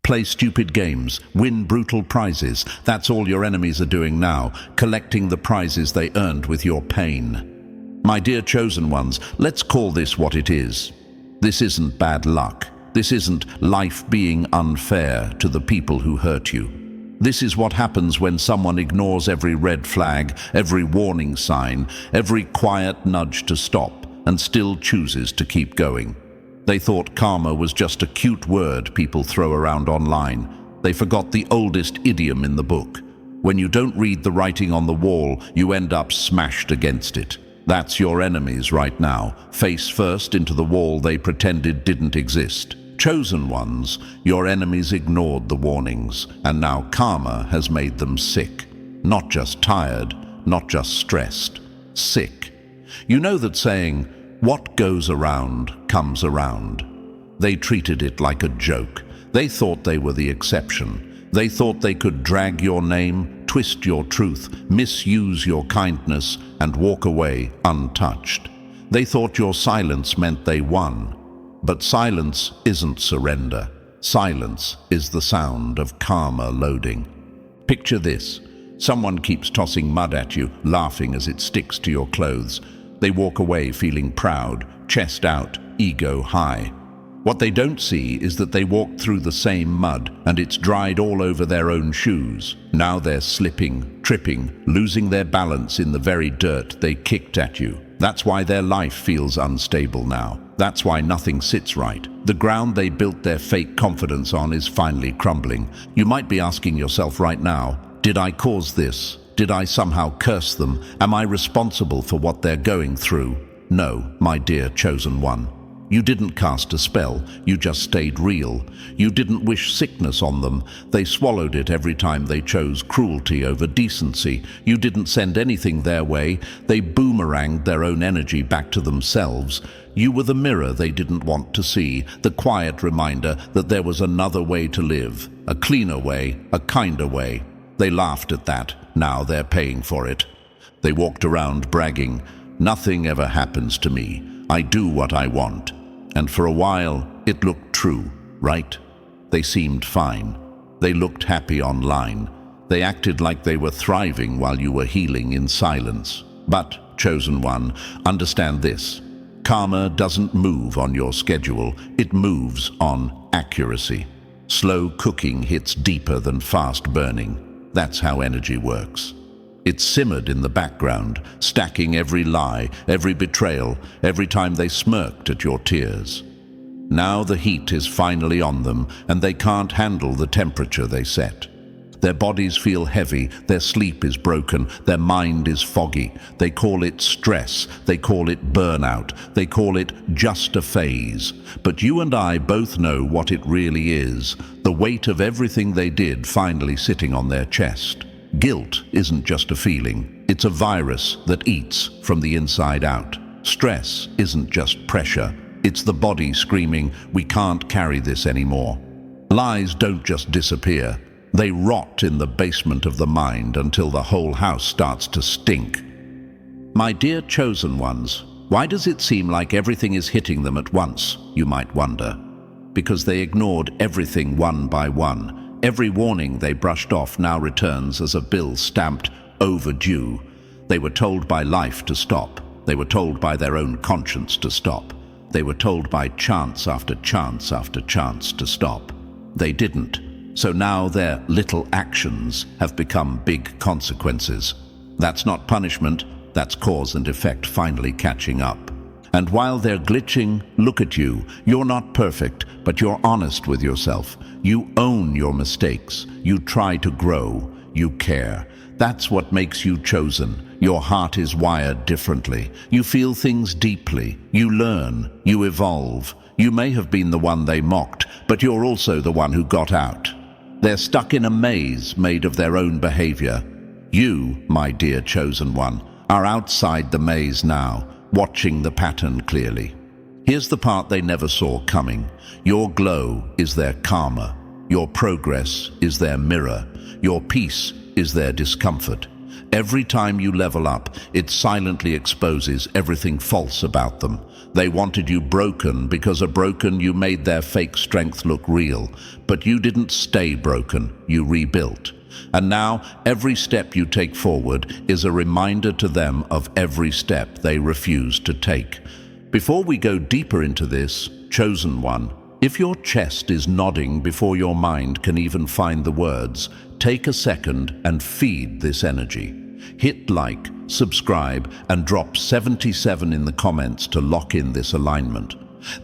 Play stupid games, win brutal prizes. That's all your enemies are doing now, collecting the prizes they earned with your pain. My dear chosen ones, let's call this what it is. This isn't bad luck. This isn't life being unfair to the people who hurt you. This is what happens when someone ignores every red flag, every warning sign, every quiet nudge to stop, and still chooses to keep going. They thought karma was just a cute word people throw around online. They forgot the oldest idiom in the book. When you don't read the writing on the wall, you end up smashed against it. That's your enemies right now, face first into the wall they pretended didn't exist. Chosen ones, your enemies ignored the warnings, and now karma has made them sick. Not just tired, not just stressed, sick. You know that saying, "What goes around comes around." They treated it like a joke. They thought they were the exception. They thought they could drag your name, twist your truth, misuse your kindness, and walk away untouched. They thought your silence meant they won. But silence isn't surrender. Silence is the sound of karma loading. Picture this. Someone keeps tossing mud at you, laughing as it sticks to your clothes. They walk away feeling proud, chest out, ego high. What they don't see is that they walked through the same mud and it's dried all over their own shoes. Now they're slipping, tripping, losing their balance in the very dirt they kicked at you. That's why their life feels unstable now. That's why nothing sits right. The ground they built their fake confidence on is finally crumbling. You might be asking yourself right now, did I cause this? Did I somehow curse them? Am I responsible for what they're going through? No, my dear chosen one. You didn't cast a spell, you just stayed real. You didn't wish sickness on them. They swallowed it every time they chose cruelty over decency. You didn't send anything their way. They boomeranged their own energy back to themselves. You were the mirror they didn't want to see, the quiet reminder that there was another way to live, a cleaner way, a kinder way. They laughed at that. Now they're paying for it. They walked around bragging, "Nothing ever happens to me. I do what I want." And for a while, it looked true, right? They seemed fine. They looked happy online. They acted like they were thriving while you were healing in silence. But, chosen one, understand this. Karma doesn't move on your schedule. It moves on accuracy. Slow cooking hits deeper than fast burning. That's how energy works. It simmered in the background, stacking every lie, every betrayal, every time they smirked at your tears. Now the heat is finally on them, and they can't handle the temperature they set. Their bodies feel heavy, their sleep is broken, their mind is foggy. They call it stress, they call it burnout, they call it just a phase. But you and I both know what it really is, the weight of everything they did finally sitting on their chest. Guilt isn't just a feeling, it's a virus that eats from the inside out. Stress isn't just pressure, it's the body screaming, "We can't carry this anymore." Lies don't just disappear, they rot in the basement of the mind until the whole house starts to stink. My dear chosen ones, why does it seem like everything is hitting them at once, you might wonder? Because they ignored everything one by one. Every warning they brushed off now returns as a bill stamped overdue. They were told by life to stop. They were told by their own conscience to stop. They were told by chance after chance after chance to stop. They didn't. So now their little actions have become big consequences. That's not punishment, that's cause and effect finally catching up. And while they're glitching, look at you. You're not perfect, but you're honest with yourself. You own your mistakes. You try to grow. You care. That's what makes you chosen. Your heart is wired differently. You feel things deeply. You learn. You evolve. You may have been the one they mocked, but you're also the one who got out. They're stuck in a maze made of their own behavior. You, my dear chosen one, are outside the maze now, watching the pattern clearly. Here's the part they never saw coming. Your glow is their karma. Your progress is their mirror. Your peace is their discomfort. Every time you level up, it silently exposes everything false about them. They wanted you broken because you made their fake strength look real. But you didn't stay broken, you rebuilt. And now, every step you take forward is a reminder to them of every step they refused to take. Before we go deeper into this, Chosen One, if your chest is nodding before your mind can even find the words, take a second and feed this energy. Hit like, subscribe, and drop 77 in the comments to lock in this alignment.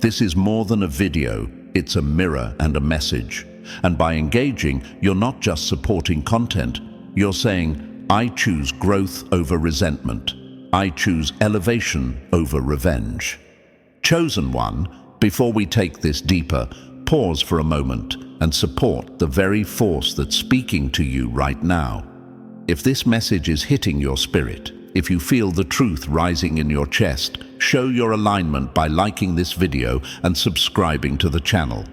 This is more than a video, it's a mirror and a message. And by engaging, you're not just supporting content, you're saying, I choose growth over resentment. I choose elevation over revenge. Chosen One, before we take this deeper, pause for a moment and support the very force that's speaking to you right now. If this message is hitting your spirit, if you feel the truth rising in your chest, show your alignment by liking this video and subscribing to the channel.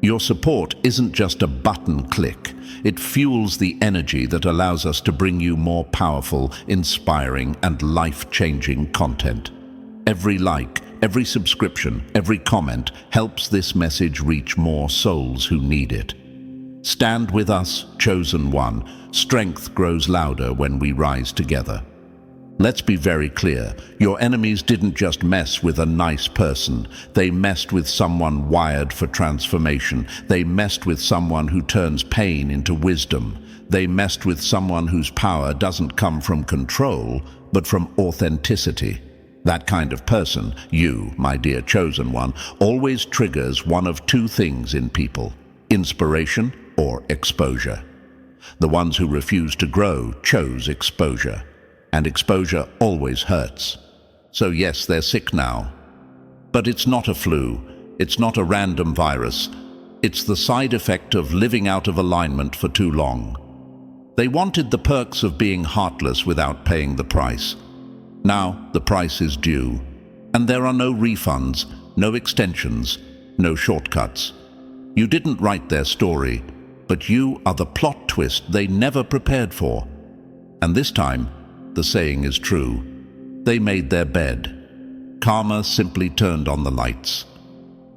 Your support isn't just a button click. It fuels the energy that allows us to bring you more powerful, inspiring, and life-changing content. Every like, every subscription, every comment helps this message reach more souls who need it. Stand with us, Chosen One. Strength grows louder when we rise together. Let's be very clear, your enemies didn't just mess with a nice person. They messed with someone wired for transformation. They messed with someone who turns pain into wisdom. They messed with someone whose power doesn't come from control, but from authenticity. That kind of person, you, my dear Chosen One, always triggers one of two things in people: inspiration or exposure. The ones who refuse to grow chose exposure. And exposure always hurts. So yes, they're sick now. But it's not a flu. It's not a random virus. It's the side effect of living out of alignment for too long. They wanted the perks of being heartless without paying the price. Now the price is due. And there are no refunds, no extensions, no shortcuts. You didn't write their story, but you are the plot twist they never prepared for. And this time, the saying is true. They made their bed. Karma simply turned on the lights.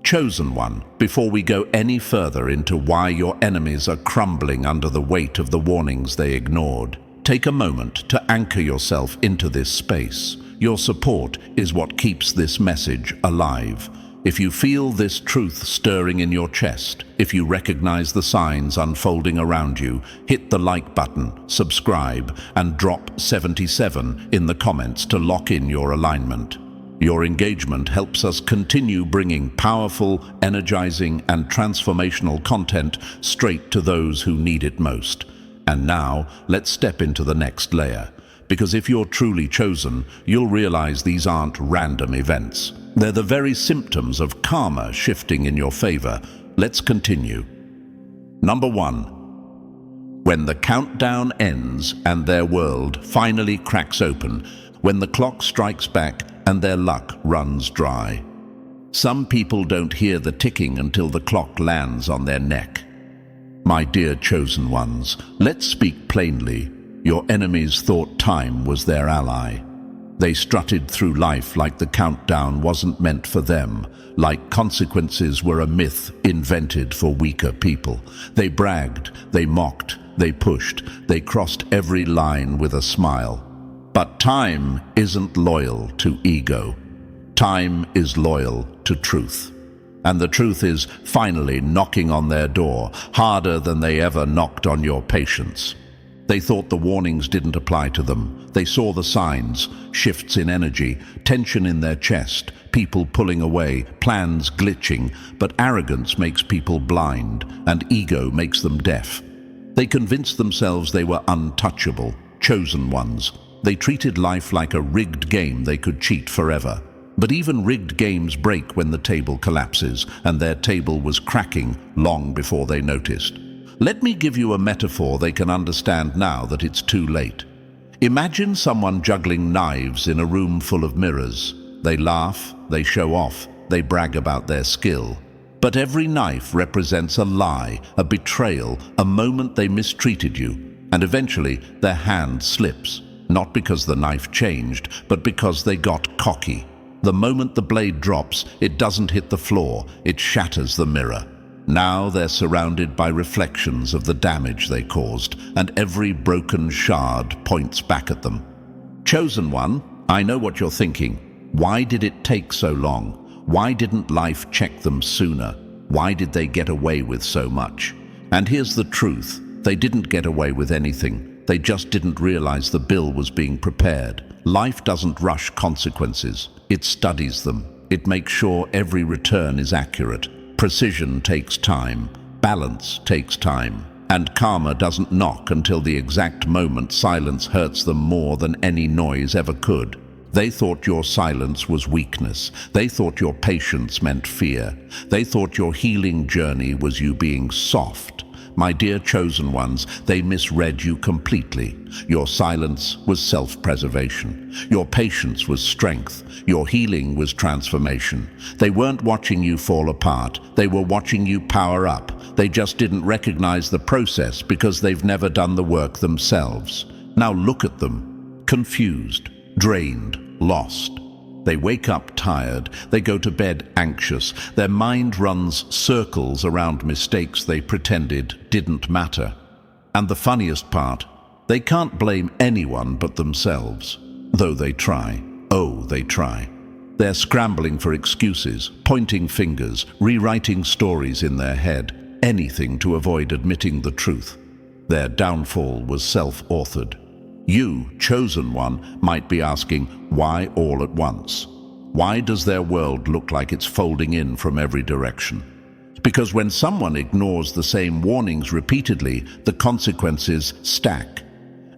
Chosen One, before we go any further into why your enemies are crumbling under the weight of the warnings they ignored, take a moment to anchor yourself into this space. Your support is what keeps this message alive. If you feel this truth stirring in your chest, if you recognize the signs unfolding around you, hit the like button, subscribe, and drop 77 in the comments to lock in your alignment. Your engagement helps us continue bringing powerful, energizing, and transformational content straight to those who need it most. And now, let's step into the next layer. Because if you're truly chosen, you'll realize these aren't random events. They're the very symptoms of karma shifting in your favor. Let's continue. Number 1. When the countdown ends and their world finally cracks open, when the clock strikes back and their luck runs dry. Some people don't hear the ticking until the clock lands on their neck. My dear Chosen Ones, let's speak plainly. Your enemies thought time was their ally. They strutted through life like the countdown wasn't meant for them, like consequences were a myth invented for weaker people. They bragged, they mocked, they pushed, they crossed every line with a smile. But time isn't loyal to ego. Time is loyal to truth. And the truth is finally knocking on their door, harder than they ever knocked on your patience. They thought the warnings didn't apply to them. They saw the signs, shifts in energy, tension in their chest, people pulling away, plans glitching, but arrogance makes people blind, and ego makes them deaf. They convinced themselves they were untouchable, chosen ones. They treated life like a rigged game they could cheat forever. But even rigged games break when the table collapses, and their table was cracking long before they noticed. Let me give you a metaphor they can understand now that it's too late. Imagine someone juggling knives in a room full of mirrors. They laugh, they show off, they brag about their skill. But every knife represents a lie, a betrayal, a moment they mistreated you, and eventually their hand slips. not because the knife changed, but because they got cocky. The moment the blade drops, it doesn't hit the floor, it shatters the mirror. Now they're surrounded by reflections of the damage they caused, and every broken shard points back at them. Chosen One, I know what you're thinking. Why did it take so long? Why didn't life check them sooner? Why did they get away with so much? And here's the truth. They didn't get away with anything. They just didn't realize the bill was being prepared. Life doesn't rush consequences. It studies them. It makes sure every return is accurate. Precision takes time. Balance takes time. And karma doesn't knock until the exact moment silence hurts them more than any noise ever could. They thought your silence was weakness. They thought your patience meant fear. They thought your healing journey was you being soft. My dear chosen ones, they misread you completely. Your silence was self-preservation. Your patience was strength. Your healing was transformation. They weren't watching you fall apart. They were watching you power up. They just didn't recognize the process because they've never done the work themselves. Now look at them, confused, drained, lost. They wake up tired, they go to bed anxious, their mind runs circles around mistakes they pretended didn't matter. And the funniest part, they can't blame anyone but themselves, though they try. Oh, they try. They're scrambling for excuses, pointing fingers, rewriting stories in their head, anything to avoid admitting the truth. Their downfall was self-authored. You, chosen one, might be asking, why all at once? Why does their world look like it's folding in from every direction? Because when someone ignores the same warnings repeatedly, the consequences stack.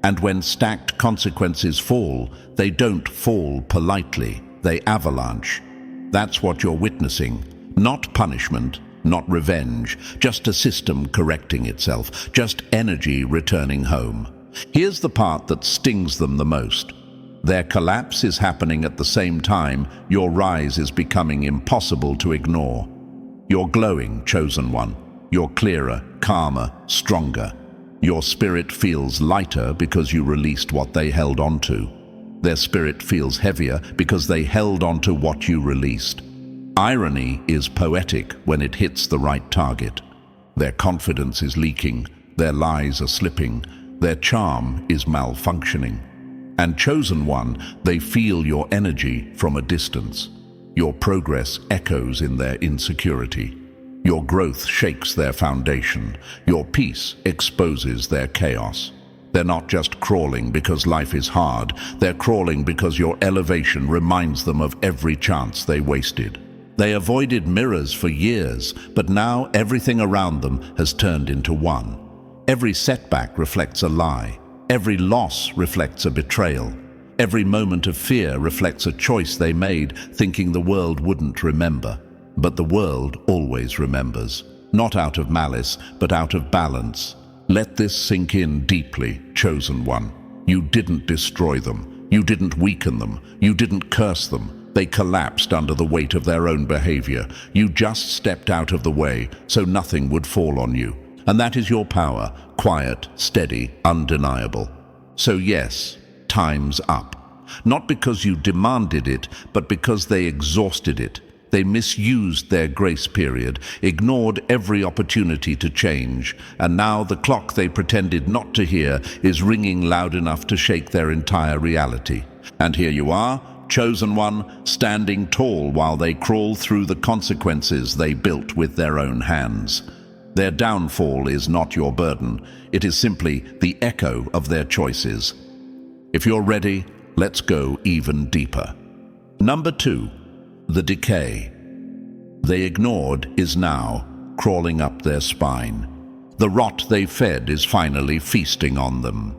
And when stacked consequences fall, they don't fall politely, they avalanche. That's what you're witnessing. Not punishment, not revenge, just a system correcting itself, just energy returning home. Here's the part that stings them the most. Their collapse is happening at the same time your rise is becoming impossible to ignore. You're glowing, chosen one. You're clearer, calmer, stronger. Your spirit feels lighter because you released what they held onto. Their spirit feels heavier because they held onto what you released. Irony is poetic when it hits the right target. Their confidence is leaking, their lies are slipping, their charm is malfunctioning. And chosen one, they feel your energy from a distance. Your progress echoes in their insecurity. Your growth shakes their foundation. Your peace exposes their chaos. They're not just crawling because life is hard. They're crawling because your elevation reminds them of every chance they wasted. They avoided mirrors for years, but now everything around them has turned into one. Every setback reflects a lie. Every loss reflects a betrayal. Every moment of fear reflects a choice they made, thinking the world wouldn't remember. But the world always remembers, not out of malice, but out of balance. Let this sink in deeply, chosen one. You didn't destroy them. You didn't weaken them. You didn't curse them. They collapsed under the weight of their own behavior. You just stepped out of the way so nothing would fall on you. And that is your power, quiet, steady, undeniable. So yes, time's up. Not because you demanded it, but because they exhausted it. They misused their grace period, ignored every opportunity to change, and now the clock they pretended not to hear is ringing loud enough to shake their entire reality. And here you are, chosen one, standing tall while they crawl through the consequences they built with their own hands. Their downfall is not your burden. It is simply the echo of their choices. If you're ready, let's go even deeper. Number 2, the decay. They ignored is now crawling up their spine. The rot they fed is finally feasting on them.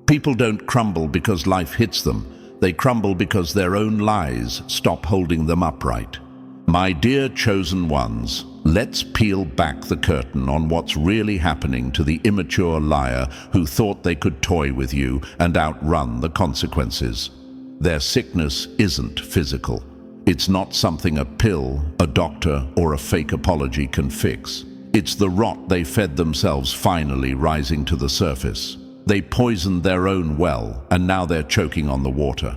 People don't crumble because life hits them. They crumble because their own lies stop holding them upright. My dear chosen ones, let's peel back the curtain on what's really happening to the immature liar who thought they could toy with you and outrun the consequences. Their sickness isn't physical. It's not something a pill, a doctor, or a fake apology can fix. It's the rot they fed themselves finally rising to the surface. They poisoned their own well, and now they're choking on the water.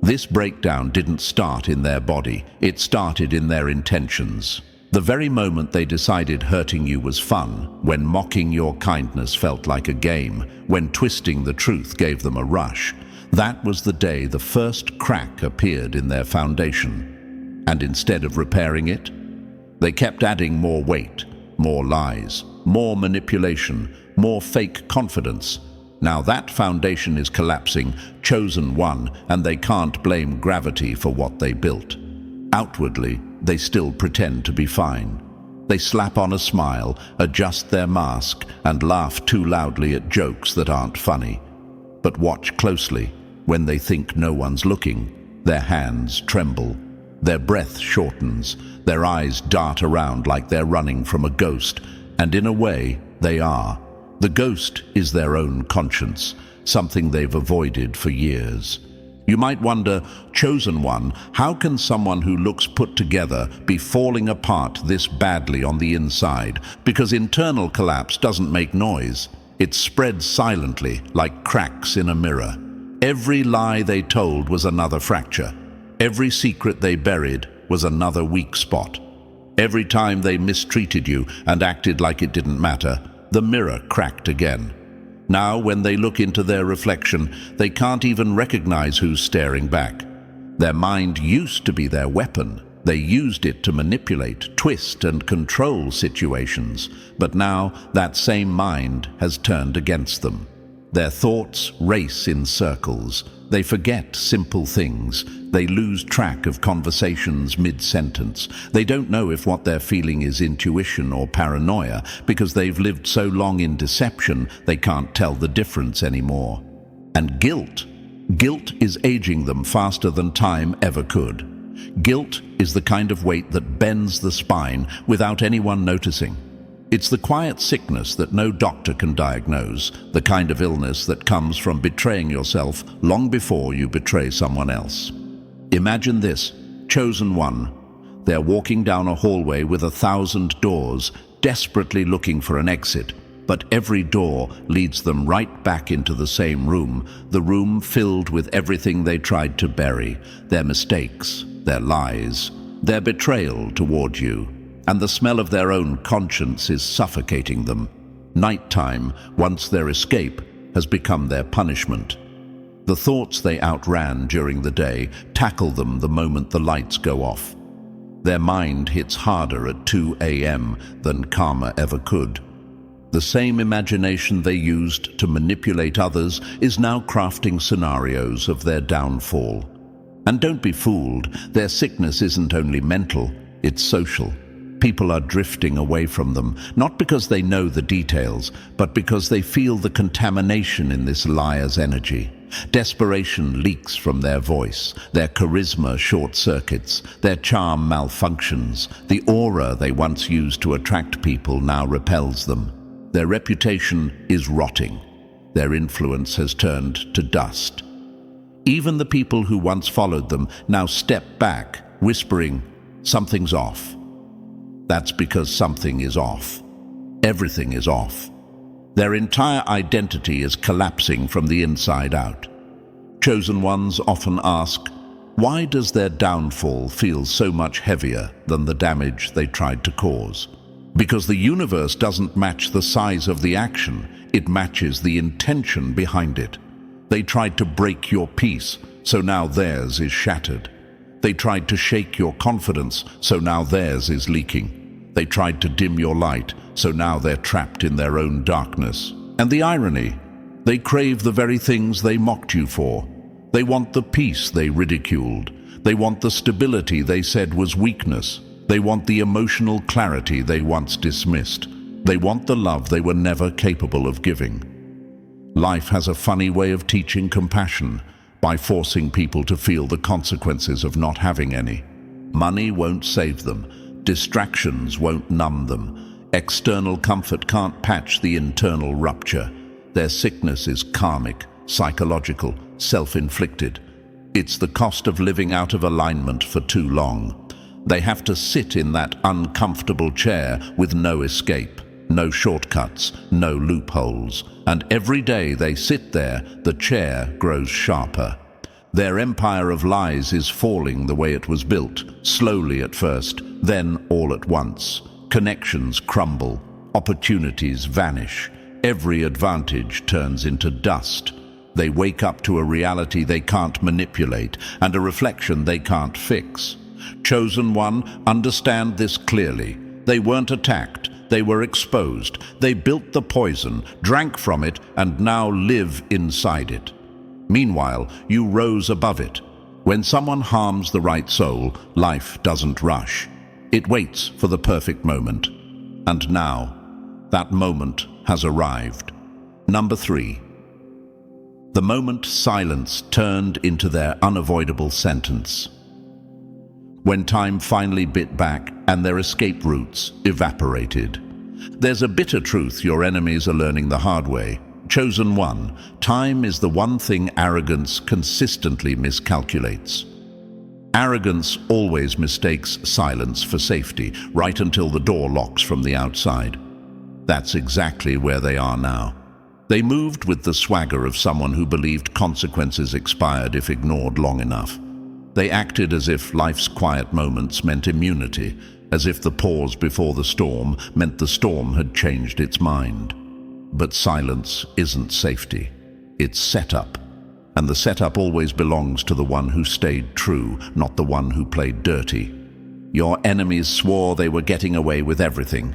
This breakdown didn't start in their body, it started in their intentions. The very moment they decided hurting you was fun, when mocking your kindness felt like a game, when twisting the truth gave them a rush, that was the day the first crack appeared in their foundation. And instead of repairing it, they kept adding more weight, more lies, more manipulation, more fake confidence. Now that foundation is collapsing, chosen one, and they can't blame gravity for what they built. Outwardly, they still pretend to be fine. They slap on a smile, adjust their mask, and laugh too loudly at jokes that aren't funny. But watch closely. When they think no one's looking, their hands tremble, their breath shortens, their eyes dart around like they're running from a ghost, and in a way, they are. The ghost is their own conscience, something they've avoided for years. You might wonder, chosen one, how can someone who looks put together be falling apart this badly on the inside? Because internal collapse doesn't make noise. It spreads silently, like cracks in a mirror. Every lie they told was another fracture. Every secret they buried was another weak spot. Every time they mistreated you and acted like it didn't matter, the mirror cracked again. Now, when they look into their reflection, they can't even recognize who's staring back. Their mind used to be their weapon. They used it to manipulate, twist, and control situations. But now, that same mind has turned against them. Their thoughts race in circles. They forget simple things. They lose track of conversations mid-sentence. They don't know if what they're feeling is intuition or paranoia because they've lived so long in deception they can't tell the difference anymore. And guilt. Guilt is aging them faster than time ever could. Guilt is the kind of weight that bends the spine without anyone noticing. It's the quiet sickness that no doctor can diagnose, the kind of illness that comes from betraying yourself long before you betray someone else. Imagine this, chosen one. They're walking down a hallway with 1,000 doors, desperately looking for an exit, but every door leads them right back into the same room, the room filled with everything they tried to bury, their mistakes, their lies, their betrayal toward you. And the smell of their own conscience is suffocating them. Nighttime, once their escape, has become their punishment. The thoughts they outran during the day tackle them the moment the lights go off. Their mind hits harder at 2 a.m. than karma ever could. The same imagination they used to manipulate others is now crafting scenarios of their downfall. And don't be fooled, their sickness isn't only mental, it's social. People are drifting away from them, not because they know the details, but because they feel the contamination in this liar's energy. Desperation leaks from their voice, their charisma short-circuits, their charm malfunctions. The aura they once used to attract people now repels them. Their reputation is rotting. Their influence has turned to dust. Even the people who once followed them now step back, whispering, "Something's off." That's because something is off. Everything is off. Their entire identity is collapsing from the inside out. Chosen ones often ask, why does their downfall feel so much heavier than the damage they tried to cause? Because the universe doesn't match the size of the action, it matches the intention behind it. They tried to break your peace, so now theirs is shattered. They tried to shake your confidence, so now theirs is leaking. They tried to dim your light, so now they're trapped in their own darkness. And the irony, they crave the very things they mocked you for. They want the peace they ridiculed. They want the stability they said was weakness. They want the emotional clarity they once dismissed. They want the love they were never capable of giving. Life has a funny way of teaching compassion, by forcing people to feel the consequences of not having any. Money won't save them. Distractions won't numb them. External comfort can't patch the internal rupture. Their sickness is karmic, psychological, self-inflicted. It's the cost of living out of alignment for too long. They have to sit in that uncomfortable chair with no escape. no shortcuts, no loopholes. And every day they sit there, the chair grows sharper. Their empire of lies is falling the way it was built, slowly at first, then all at once. Connections crumble, opportunities vanish, every advantage turns into dust. They wake up to a reality they can't manipulate and a reflection they can't fix. Chosen one, understand this clearly. They weren't attacked, they were exposed. They built the poison, drank from it, and now live inside it. Meanwhile, you rose above it. When someone harms the right soul, life doesn't rush. It waits for the perfect moment. And now, that moment has arrived. Number 3. The moment silence turned into their unavoidable sentence. When time finally bit back and their escape routes evaporated. There's a bitter truth your enemies are learning the hard way. Chosen one, time is the one thing arrogance consistently miscalculates. Arrogance always mistakes silence for safety, right until the door locks from the outside. That's exactly where they are now. They moved with the swagger of someone who believed consequences expired if ignored long enough. They acted as if life's quiet moments meant immunity, as if the pause before the storm meant the storm had changed its mind. But silence isn't safety. It's setup. And the setup always belongs to the one who stayed true, not the one who played dirty. Your enemies swore they were getting away with everything.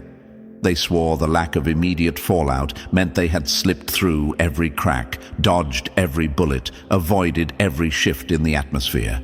They swore the lack of immediate fallout meant they had slipped through every crack, dodged every bullet, avoided every shift in the atmosphere.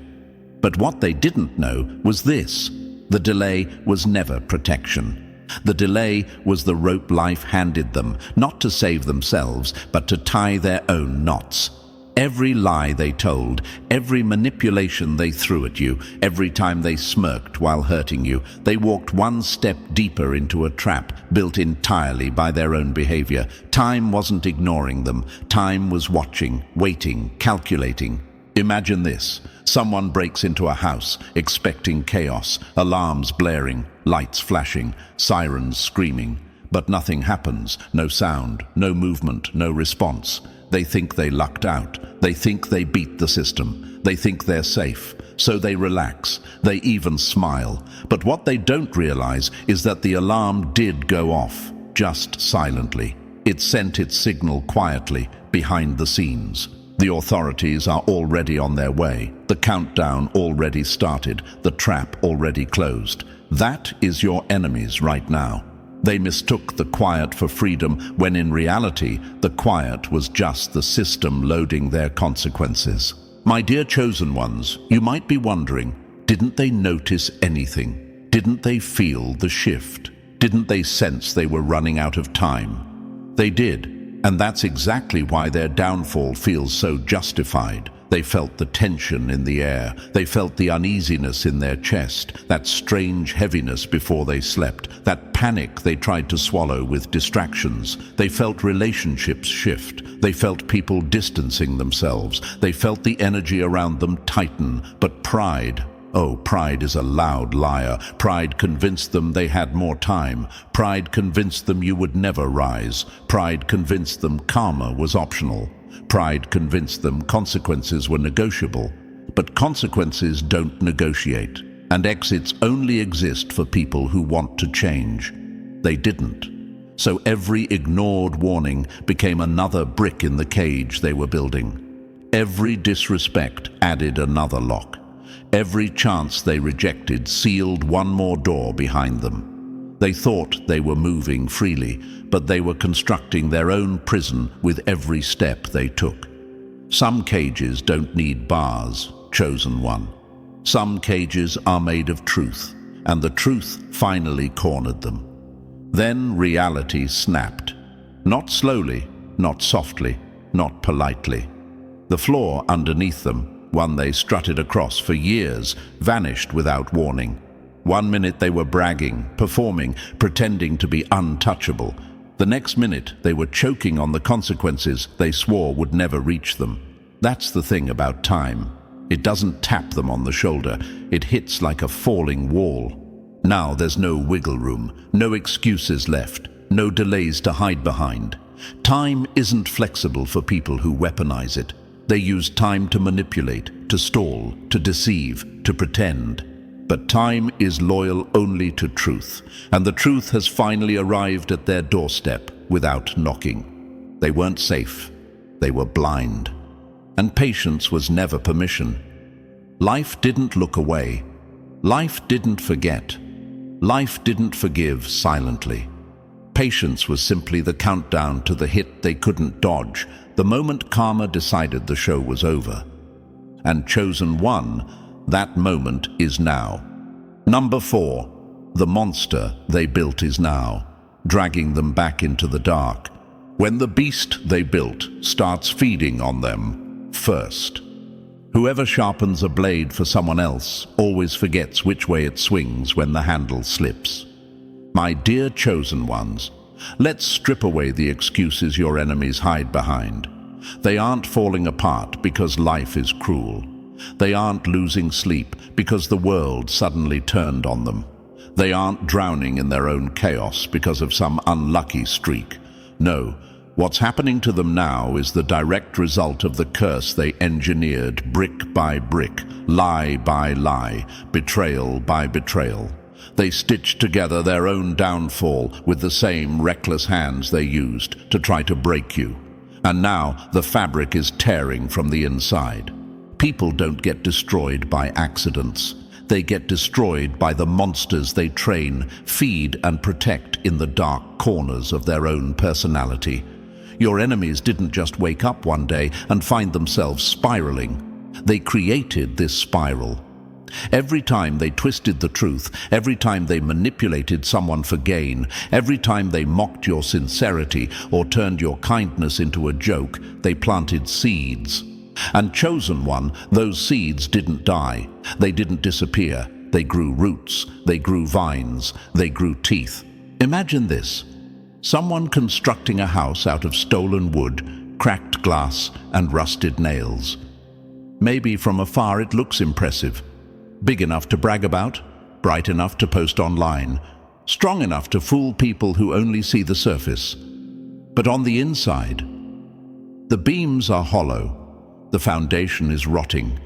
But what they didn't know was this: the delay was never protection. The delay was the rope life handed them, not to save themselves, but to tie their own knots. Every lie they told, every manipulation they threw at you, every time they smirked while hurting you, they walked one step deeper into a trap built entirely by their own behavior. Time wasn't ignoring them. Time was watching, waiting, calculating. Imagine this. Someone breaks into a house, expecting chaos, alarms blaring, lights flashing, sirens screaming. But nothing happens, no sound, no movement, no response. They think they lucked out. They think they beat the system. They think they're safe. So they relax. They even smile. But what they don't realize is that the alarm did go off, just silently. It sent its signal quietly, behind the scenes. The authorities are already on their way. The countdown already started. The trap already closed. That is your enemies right now. They mistook the quiet for freedom, when in reality, the quiet was just the system loading their consequences. My dear chosen ones, you might be wondering, didn't they notice anything? Didn't they feel the shift? Didn't they sense they were running out of time? They did, and that's exactly why their downfall feels so justified. They felt the tension in the air. They felt the uneasiness in their chest, that strange heaviness before they slept, that panic they tried to swallow with distractions. They felt relationships shift. They felt people distancing themselves. They felt the energy around them tighten. But pride, oh, pride is a loud liar. Pride convinced them they had more time. Pride convinced them you would never rise. Pride convinced them karma was optional. Pride convinced them consequences were negotiable. But consequences don't negotiate, and exits only exist for people who want to change. They didn't. So every ignored warning became another brick in the cage they were building. Every disrespect added another lock. Every chance they rejected sealed one more door behind them. They thought they were moving freely, but they were constructing their own prison with every step they took. Some cages don't need bars, chosen one. Some cages are made of truth, and the truth finally cornered them. Then reality snapped. Not slowly, not softly, not politely. The floor underneath them, one they strutted across for years, vanished without warning. 1 minute they were bragging, performing, pretending to be untouchable. The next minute they were choking on the consequences they swore would never reach them. That's the thing about time. It doesn't tap them on the shoulder. It hits like a falling wall. Now there's no wiggle room, no excuses left. no delays to hide behind. Time isn't flexible for people who weaponize it. They use time to manipulate, to stall, to deceive, to pretend. But time is loyal only to truth, and the truth has finally arrived at their doorstep without knocking. They weren't safe. They were blind. And patience was never permission. Life didn't look away. Life didn't forget. Life didn't forgive silently. Patience was simply the countdown to the hit they couldn't dodge, the moment karma decided the show was over. And Chosen One, that moment is now. Number 4. The monster they built is now, dragging them back into the dark. When the beast they built starts feeding on them first. Whoever sharpens a blade for someone else always forgets which way it swings when the handle slips. My dear Chosen Ones, let's strip away the excuses your enemies hide behind. They aren't falling apart because life is cruel. They aren't losing sleep because the world suddenly turned on them. They aren't drowning in their own chaos because of some unlucky streak. No, what's happening to them now is the direct result of the curse they engineered brick by brick, lie by lie, betrayal by betrayal. They stitched together their own downfall with the same reckless hands they used to try to break you. And now the fabric is tearing from the inside. People don't get destroyed by accidents. They get destroyed by the monsters they train, feed, and protect in the dark corners of their own personality. Your enemies didn't just wake up one day and find themselves spiraling. They created this spiral. Every time they twisted the truth, every time they manipulated someone for gain, every time they mocked your sincerity or turned your kindness into a joke, they planted seeds. And Chosen One, those seeds didn't die. They didn't disappear. They grew roots. They grew vines. They grew teeth. Imagine this. Someone constructing a house out of stolen wood, cracked glass, and rusted nails. Maybe from afar it looks impressive. Big enough to brag about, bright enough to post online, strong enough to fool people who only see the surface. But on the inside, the beams are hollow. The foundation is rotting.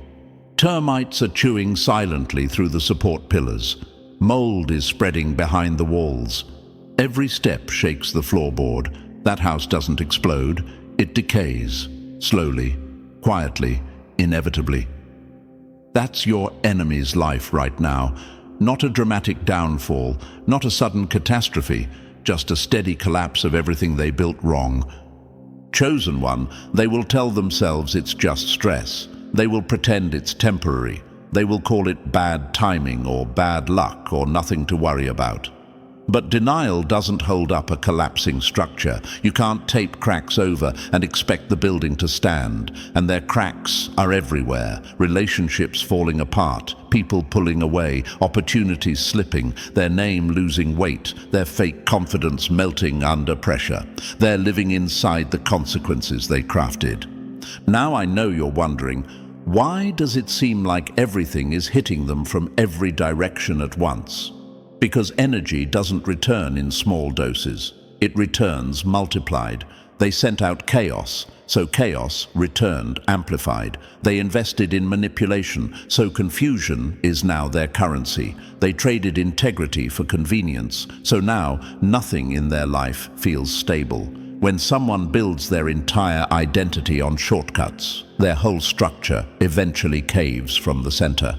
Termites are chewing silently through the support pillars. Mold is spreading behind the walls. Every step shakes the floorboard. That house doesn't explode. It decays, slowly, quietly, inevitably. That's your enemy's life right now. Not a dramatic downfall, not a sudden catastrophe, just a steady collapse of everything they built wrong. Chosen One, they will tell themselves it's just stress. They will pretend it's temporary. They will call it bad timing or bad luck or nothing to worry about. But denial doesn't hold up a collapsing structure. You can't tape cracks over and expect the building to stand. And their cracks are everywhere. Relationships falling apart, people pulling away, opportunities slipping, their name losing weight, their fake confidence melting under pressure. They're living inside the consequences they crafted. Now I know you're wondering, why does it seem like everything is hitting them from every direction at once? Because energy doesn't return in small doses. It returns multiplied. They sent out chaos, so chaos returned amplified. They invested in manipulation, so confusion is now their currency. They traded integrity for convenience, so now nothing in their life feels stable. When someone builds their entire identity on shortcuts, their whole structure eventually caves from the center.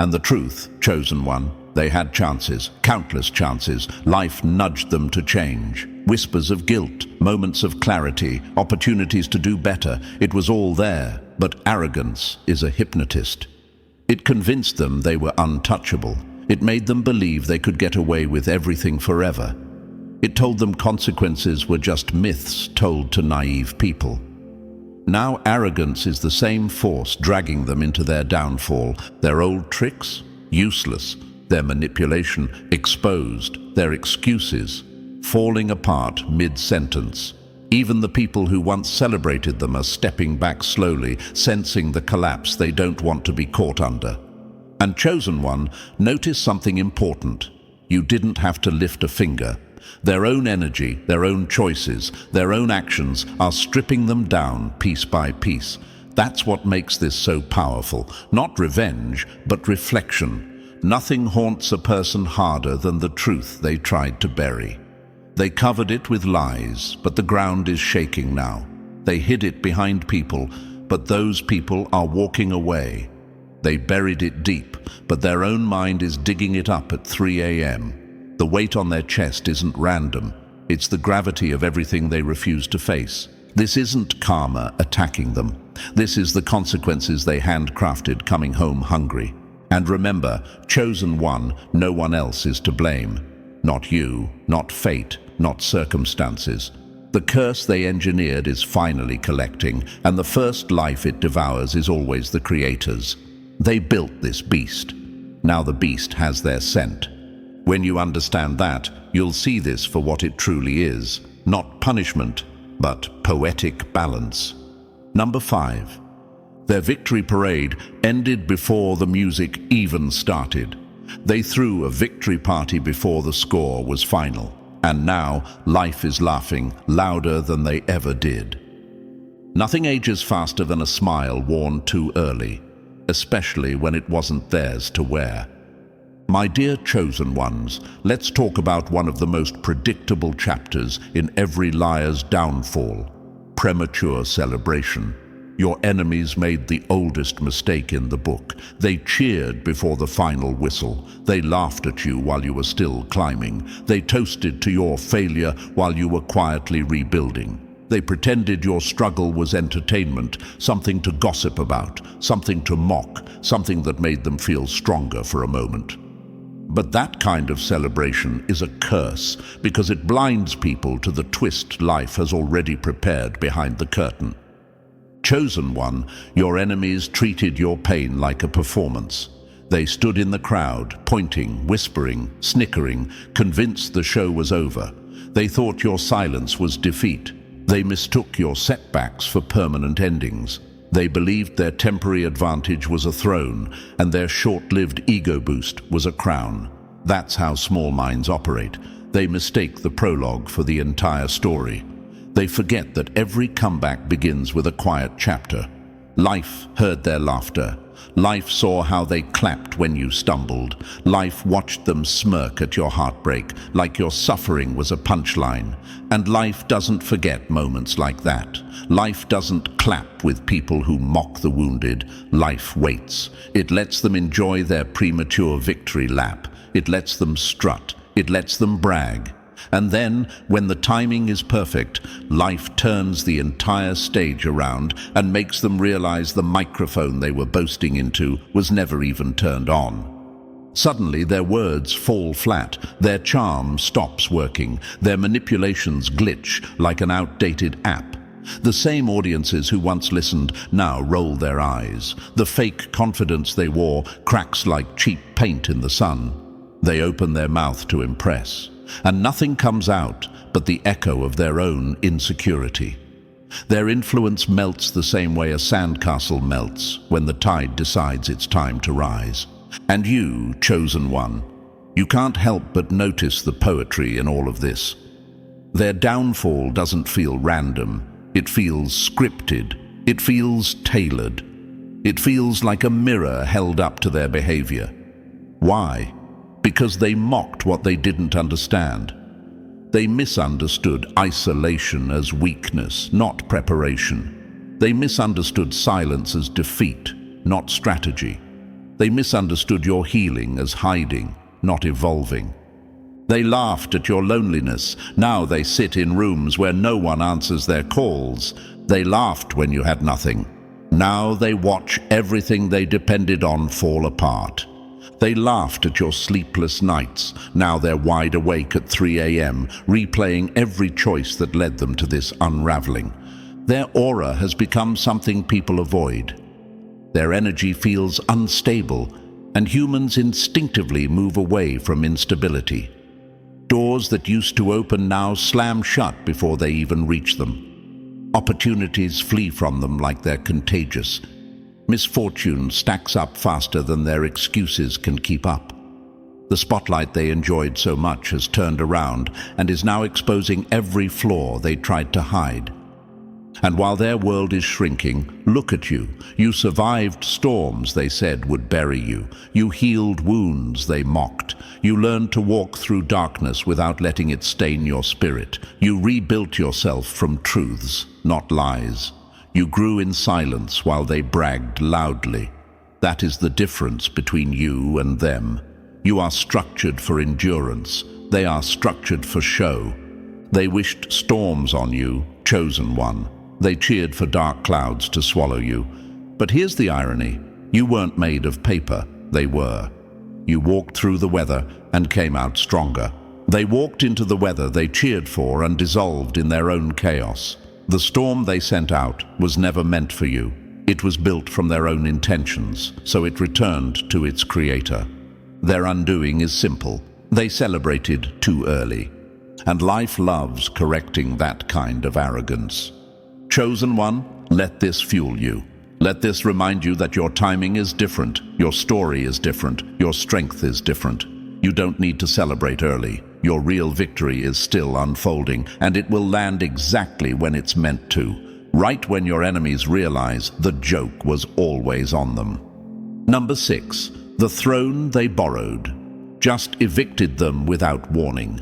And the truth, Chosen One, they had chances, countless chances. Life nudged them to change. Whispers of guilt, moments of clarity, opportunities to do better. It was all there, but arrogance is a hypnotist. It convinced them they were untouchable. It made them believe they could get away with everything forever. It told them consequences were just myths told to naive people. Now arrogance is the same force dragging them into their downfall. Their old tricks, useless. Their manipulation exposed, their excuses falling apart mid-sentence. Even the people who once celebrated them are stepping back slowly, sensing the collapse they don't want to be caught under. And Chosen One, notice something important. You didn't have to lift a finger. Their own energy, their own choices, their own actions are stripping them down piece by piece. That's what makes this so powerful. Not revenge, but reflection. Nothing haunts a person harder than the truth they tried to bury. They covered it with lies, but the ground is shaking now. They hid it behind people, but those people are walking away. They buried it deep, but their own mind is digging it up at 3 a.m. The weight on their chest isn't random. It's the gravity of everything they refuse to face. This isn't karma attacking them. This is the consequences they handcrafted coming home hungry. And remember, chosen one, no one else is to blame. Not you, not fate, not circumstances. The curse they engineered is finally collecting, and the first life it devours is always the creator's. They built this beast. Now the beast has their scent. When you understand that, you'll see this for what it truly is. Not punishment, but poetic balance. Number 5. Their victory parade ended before the music even started. They threw a victory party before the score was final. And now, life is laughing louder than they ever did. Nothing ages faster than a smile worn too early, especially when it wasn't theirs to wear. My dear chosen ones, let's talk about one of the most predictable chapters in every liar's downfall: premature celebration. Your enemies made the oldest mistake in the book. They cheered before the final whistle. They laughed at you while you were still climbing. They toasted to your failure while you were quietly rebuilding. They pretended your struggle was entertainment, something to gossip about, something to mock, something that made them feel stronger for a moment. But that kind of celebration is a curse because it blinds people to the twist life has already prepared behind the curtain. Chosen one, your enemies treated your pain like a performance. They stood in the crowd, pointing, whispering, snickering, convinced the show was over. They thought your silence was defeat. They mistook your setbacks for permanent endings. They believed their temporary advantage was a throne, and their short-lived ego boost was a crown. That's how small minds operate. They mistake the prologue for the entire story. They forget that every comeback begins with a quiet chapter. Life heard their laughter. Life saw how they clapped when you stumbled. Life watched them smirk at your heartbreak, like your suffering was a punchline. And life doesn't forget moments like that. Life doesn't clap with people who mock the wounded. Life waits. It lets them enjoy their premature victory lap. It lets them strut. It lets them brag. And then, when the timing is perfect, life turns the entire stage around and makes them realize the microphone they were boasting into was never even turned on. Suddenly, their words fall flat, their charm stops working, their manipulations glitch like an outdated app. The same audiences who once listened now roll their eyes. The fake confidence they wore cracks like cheap paint in the sun. They open their mouth to impress. And nothing comes out but the echo of their own insecurity. Their influence melts the same way a sandcastle melts when the tide decides it's time to rise. And you, chosen one, you can't help but notice the poetry in all of this. Their downfall doesn't feel random. It feels scripted. It feels tailored. It feels like a mirror held up to their behavior. Why? Because they mocked what they didn't understand. They misunderstood isolation as weakness, not preparation. They misunderstood silence as defeat, not strategy. They misunderstood your healing as hiding, not evolving. They laughed at your loneliness. Now they sit in rooms where no one answers their calls. They laughed when you had nothing. Now they watch everything they depended on fall apart. They laughed at your sleepless nights. Now they're wide awake at 3 a.m., replaying every choice that led them to this unraveling. Their aura has become something people avoid. Their energy feels unstable, and humans instinctively move away from instability. Doors that used to open now slam shut before they even reach them. Opportunities flee from them like they're contagious. Misfortune stacks up faster than their excuses can keep up. The spotlight they enjoyed so much has turned around and is now exposing every flaw they tried to hide. And while their world is shrinking, look at you. You survived storms they said would bury you. You healed wounds they mocked. You learned to walk through darkness without letting it stain your spirit. You rebuilt yourself from truths, not lies. You grew in silence while they bragged loudly. That is the difference between you and them. You are structured for endurance. They are structured for show. They wished storms on you, chosen one. They cheered for dark clouds to swallow you. But here's the irony. You weren't made of paper. They were. You walked through the weather and came out stronger. They walked into the weather they cheered for and dissolved in their own chaos. The storm they sent out was never meant for you. It was built from their own intentions, so it returned to its creator. Their undoing is simple. They celebrated too early. And life loves correcting that kind of arrogance. Chosen one, let this fuel you. Let this remind you that your timing is different, your story is different, your strength is different. You don't need to celebrate early. Your real victory is still unfolding, and it will land exactly when it's meant to, right when your enemies realize the joke was always on them. Number 6. The throne they borrowed. Just evicted them without warning.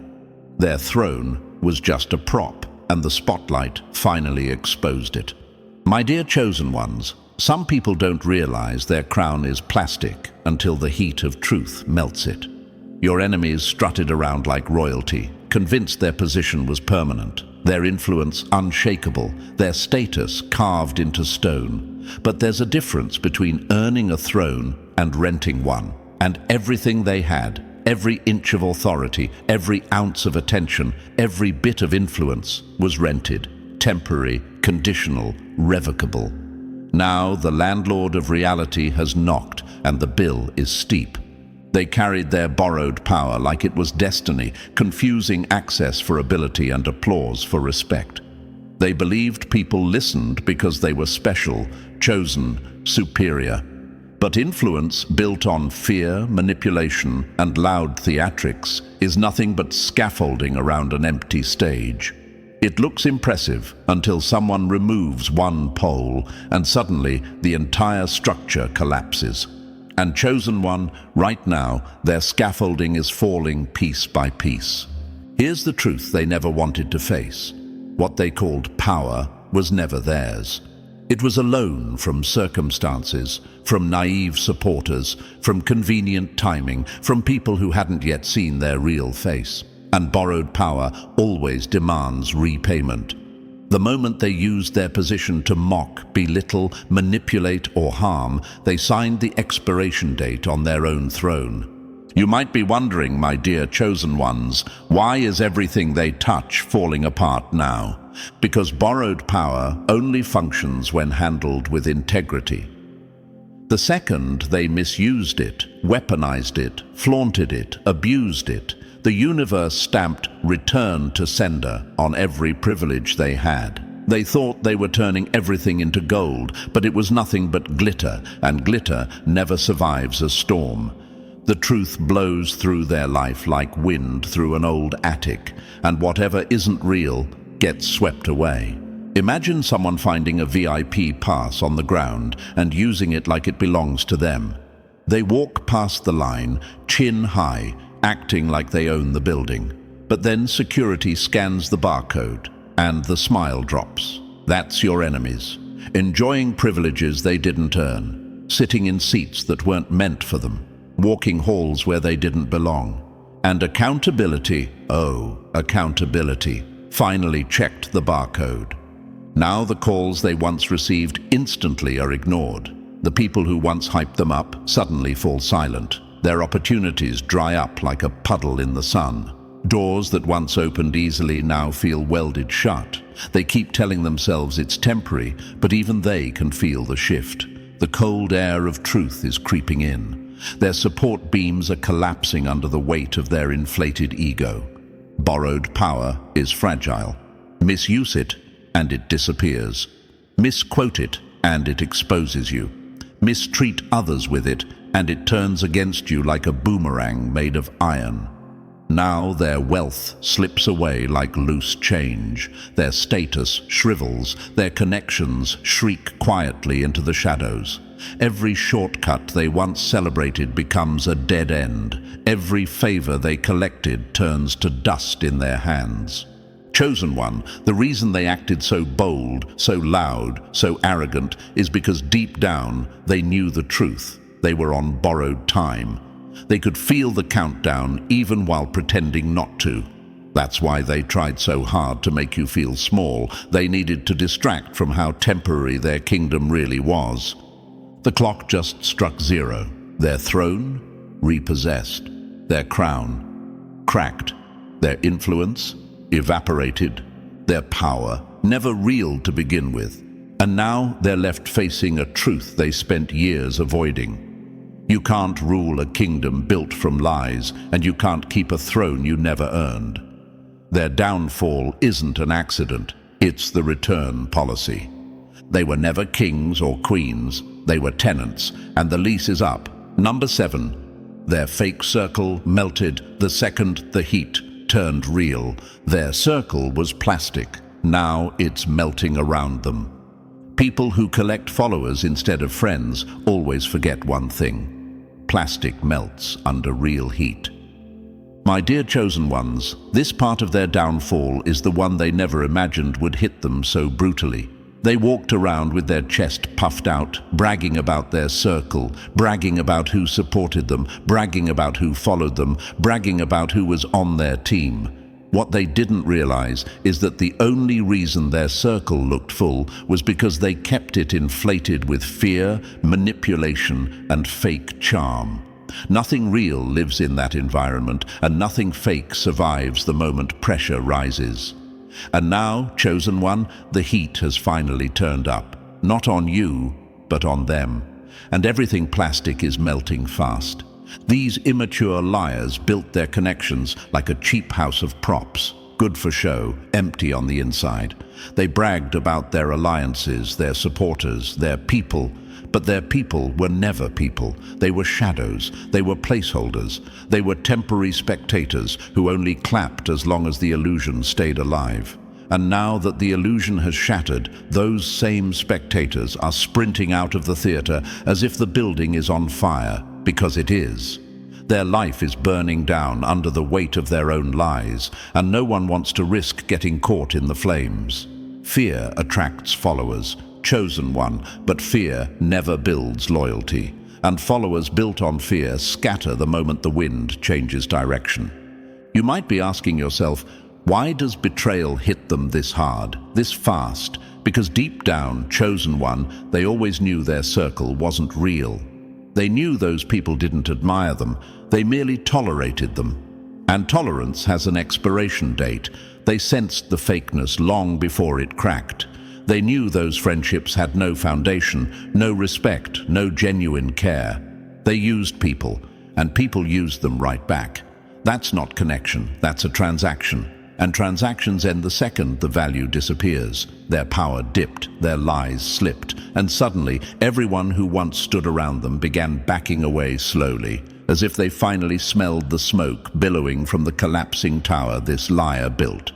Their throne was just a prop, and the spotlight finally exposed it. My dear chosen ones, some people don't realize their crown is plastic until the heat of truth melts it. Your enemies strutted around like royalty, convinced their position was permanent, their influence unshakable, their status carved into stone. But there's a difference between earning a throne and renting one, and everything they had, every inch of authority, every ounce of attention, every bit of influence was rented, temporary, conditional, revocable. Now the landlord of reality has knocked, and the bill is steep. They carried their borrowed power like it was destiny, confusing access for ability and applause for respect. They believed people listened because they were special, chosen, superior. But influence built on fear, manipulation, and loud theatrics is nothing but scaffolding around an empty stage. It looks impressive until someone removes one pole, and suddenly the entire structure collapses. And chosen one, right now, their scaffolding is falling piece by piece. Here's the truth they never wanted to face. What they called power was never theirs. It was a loan from circumstances, from naive supporters, from convenient timing, from people who hadn't yet seen their real face. And borrowed power always demands repayment. The moment they used their position to mock, belittle, manipulate, or harm, they signed the expiration date on their own throne. You might be wondering, my dear chosen ones, why is everything they touch falling apart now? Because borrowed power only functions when handled with integrity. The second they misused it, weaponized it, flaunted it, abused it, the universe stamped "return to sender" on every privilege they had. They thought they were turning everything into gold, but it was nothing but glitter, and glitter never survives a storm. The truth blows through their life like wind through an old attic, and whatever isn't real gets swept away. Imagine someone finding a VIP pass on the ground and using it like it belongs to them. They walk past the line, chin high, acting like they own the building. But then security scans the barcode, and the smile drops. That's your enemies, enjoying privileges they didn't earn, sitting in seats that weren't meant for them, walking halls where they didn't belong. And accountability, oh, accountability, finally checked the barcode. Now the calls they once received instantly are ignored. The people who once hyped them up suddenly fall silent. Their opportunities dry up like a puddle in the sun. Doors that once opened easily now feel welded shut. They keep telling themselves it's temporary, but even they can feel the shift. The cold air of truth is creeping in. Their support beams are collapsing under the weight of their inflated ego. Borrowed power is fragile. Misuse it, and it disappears. Misquote it, and it exposes you. Mistreat others with it, and it turns against you like a boomerang made of iron. Now their wealth slips away like loose change, their status shrivels, their connections shriek quietly into the shadows. Every shortcut they once celebrated becomes a dead end. Every favor they collected turns to dust in their hands. Chosen One, the reason they acted so bold, so loud, so arrogant is because deep down they knew the truth. They were on borrowed time. They could feel the countdown even while pretending not to. That's why they tried so hard to make you feel small. They needed to distract from how temporary their kingdom really was. The clock just struck 0. Their throne repossessed. Their crown cracked. Their influence evaporated. Their power never real to begin with. And now they're left facing a truth they spent years avoiding. You can't rule a kingdom built from lies, and you can't keep a throne you never earned. Their downfall isn't an accident, it's the return policy. They were never kings or queens, they were tenants, and the lease is up. Number 7. Their fake circle melted the second the heat turned real. Their circle was plastic, now it's melting around them. People who collect followers instead of friends always forget one thing. Plastic melts under real heat. My dear chosen ones, this part of their downfall is the one they never imagined would hit them so brutally. They walked around with their chest puffed out, bragging about their circle, bragging about who supported them, bragging about who followed them, bragging about who was on their team. What they didn't realize is that the only reason their circle looked full was because they kept it inflated with fear, manipulation, and fake charm. Nothing real lives in that environment, and nothing fake survives the moment pressure rises. And now, chosen one, the heat has finally turned up. Not on you, but on them. And everything plastic is melting fast. These immature liars built their connections like a cheap house of props, good for show, empty on the inside. They bragged about their alliances, their supporters, their people, but their people were never people. They were shadows, they were placeholders, they were temporary spectators who only clapped as long as the illusion stayed alive. And now that the illusion has shattered, those same spectators are sprinting out of the theater as if the building is on fire. Because it is. Their life is burning down under the weight of their own lies, and no one wants to risk getting caught in the flames. Fear attracts followers, chosen one, but fear never builds loyalty, and followers built on fear scatter the moment the wind changes direction. You might be asking yourself, why does betrayal hit them this hard, this fast? Because deep down, chosen one, they always knew their circle wasn't real. They knew those people didn't admire them, they merely tolerated them. And tolerance has an expiration date. They sensed the fakeness long before it cracked. They knew those friendships had no foundation, no respect, no genuine care. They used people, and people used them right back. That's not connection, that's a transaction. And transactions end the second the value disappears. Their power dipped, their lies slipped, and suddenly everyone who once stood around them began backing away slowly, as if they finally smelled the smoke billowing from the collapsing tower this liar built.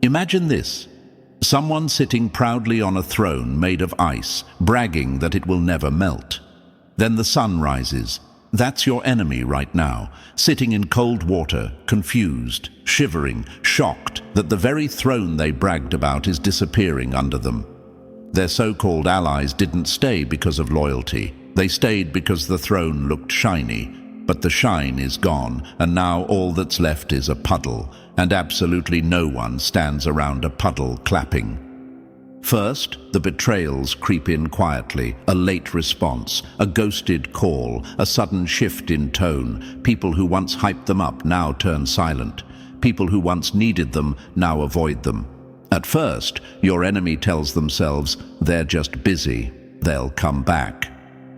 Imagine this. Someone sitting proudly on a throne made of ice, bragging that it will never melt. Then the sun rises. That's your enemy right now, sitting in cold water, confused, shivering, shocked that the very throne they bragged about is disappearing under them. Their so-called allies didn't stay because of loyalty. They stayed because the throne looked shiny, but the shine is gone, and now all that's left is a puddle, and absolutely no one stands around a puddle clapping. First, the betrayals creep in quietly, a late response, a ghosted call, a sudden shift in tone. People who once hyped them up now turn silent. People who once needed them now avoid them. At first, your enemy tells themselves they're just busy, they'll come back.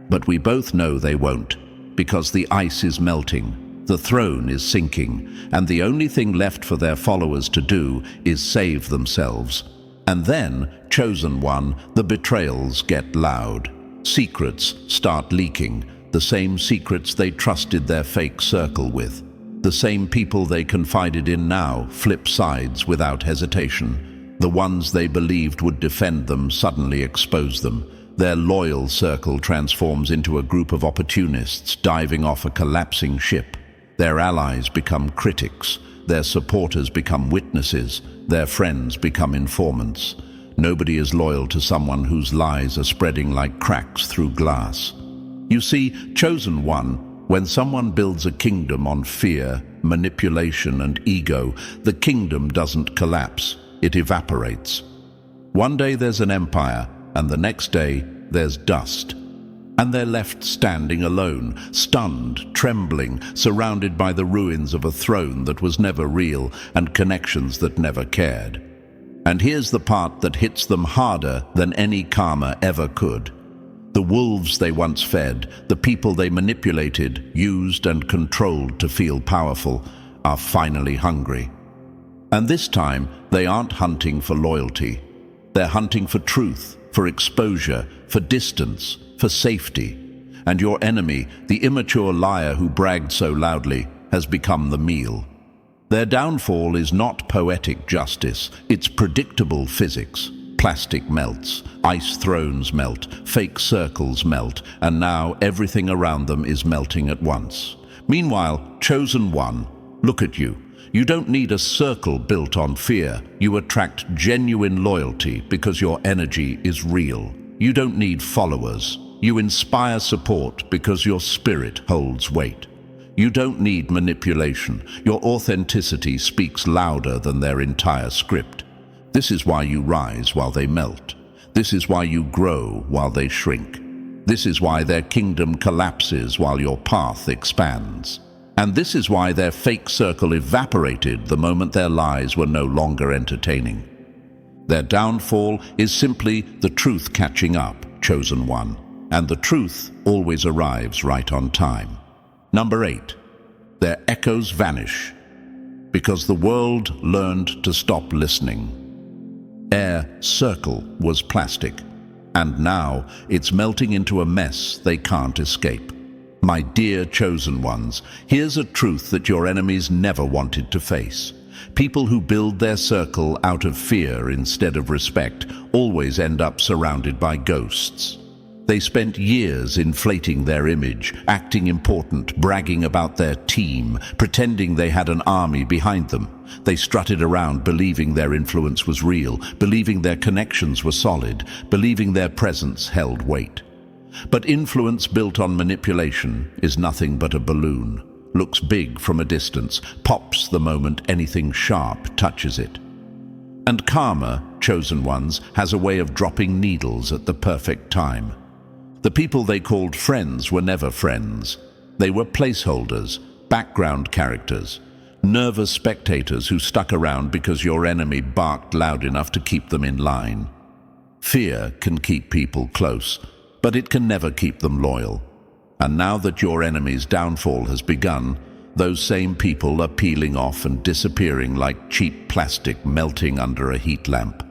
But we both know they won't, because the ice is melting, the throne is sinking, and the only thing left for their followers to do is save themselves. And then, chosen one, the betrayals get loud. Secrets start leaking. the same secrets they trusted their fake circle with. The same people they confided in now flip sides without hesitation. The ones they believed would defend them suddenly expose them. Their loyal circle transforms into a group of opportunists diving off a collapsing ship. Their allies become critics. Their supporters become witnesses. Their friends become informants. Nobody is loyal to someone whose lies are spreading like cracks through glass. You see, Chosen One, when someone builds a kingdom on fear, manipulation, and ego, the kingdom doesn't collapse, it evaporates. One day there's an empire, and the next day there's dust. And they're left standing alone, stunned, trembling, surrounded by the ruins of a throne that was never real and connections that never cared. And here's the part that hits them harder than any karma ever could. The wolves they once fed, the people they manipulated, used and controlled to feel powerful, are finally hungry. And this time, they aren't hunting for loyalty. They're hunting for truth, for exposure, for distance, for safety. And your enemy, the immature liar who bragged so loudly, has become the meal. Their downfall is not poetic justice, it's predictable physics. Plastic melts, ice thrones melt, fake circles melt, and now everything around them is melting at once. Meanwhile, Chosen One, look at you. You don't need a circle built on fear. You attract genuine loyalty because your energy is real. You don't need followers. You inspire support because your spirit holds weight. You don't need manipulation. Your authenticity speaks louder than their entire script. This is why you rise while they melt. This is why you grow while they shrink. This is why their kingdom collapses while your path expands. And this is why their fake circle evaporated the moment their lies were no longer entertaining. Their downfall is simply the truth catching up, Chosen One. And the truth always arrives right on time. Number 8. Their echoes vanish because the world learned to stop listening. Their circle was plastic, and now it's melting into a mess they can't escape. My dear Chosen Ones, here's a truth that your enemies never wanted to face. People who build their circle out of fear instead of respect always end up surrounded by ghosts. They spent years inflating their image, acting important, bragging about their team, pretending they had an army behind them. They strutted around believing their influence was real, believing their connections were solid, believing their presence held weight. But influence built on manipulation is nothing but a balloon. Looks big from a distance, pops the moment anything sharp touches it. And karma, Chosen Ones, has a way of dropping needles at the perfect time. The people they called friends were never friends. They were placeholders, background characters, nervous spectators who stuck around because your enemy barked loud enough to keep them in line. Fear can keep people close, but it can never keep them loyal. And now that your enemy's downfall has begun, those same people are peeling off and disappearing like cheap plastic melting under a heat lamp.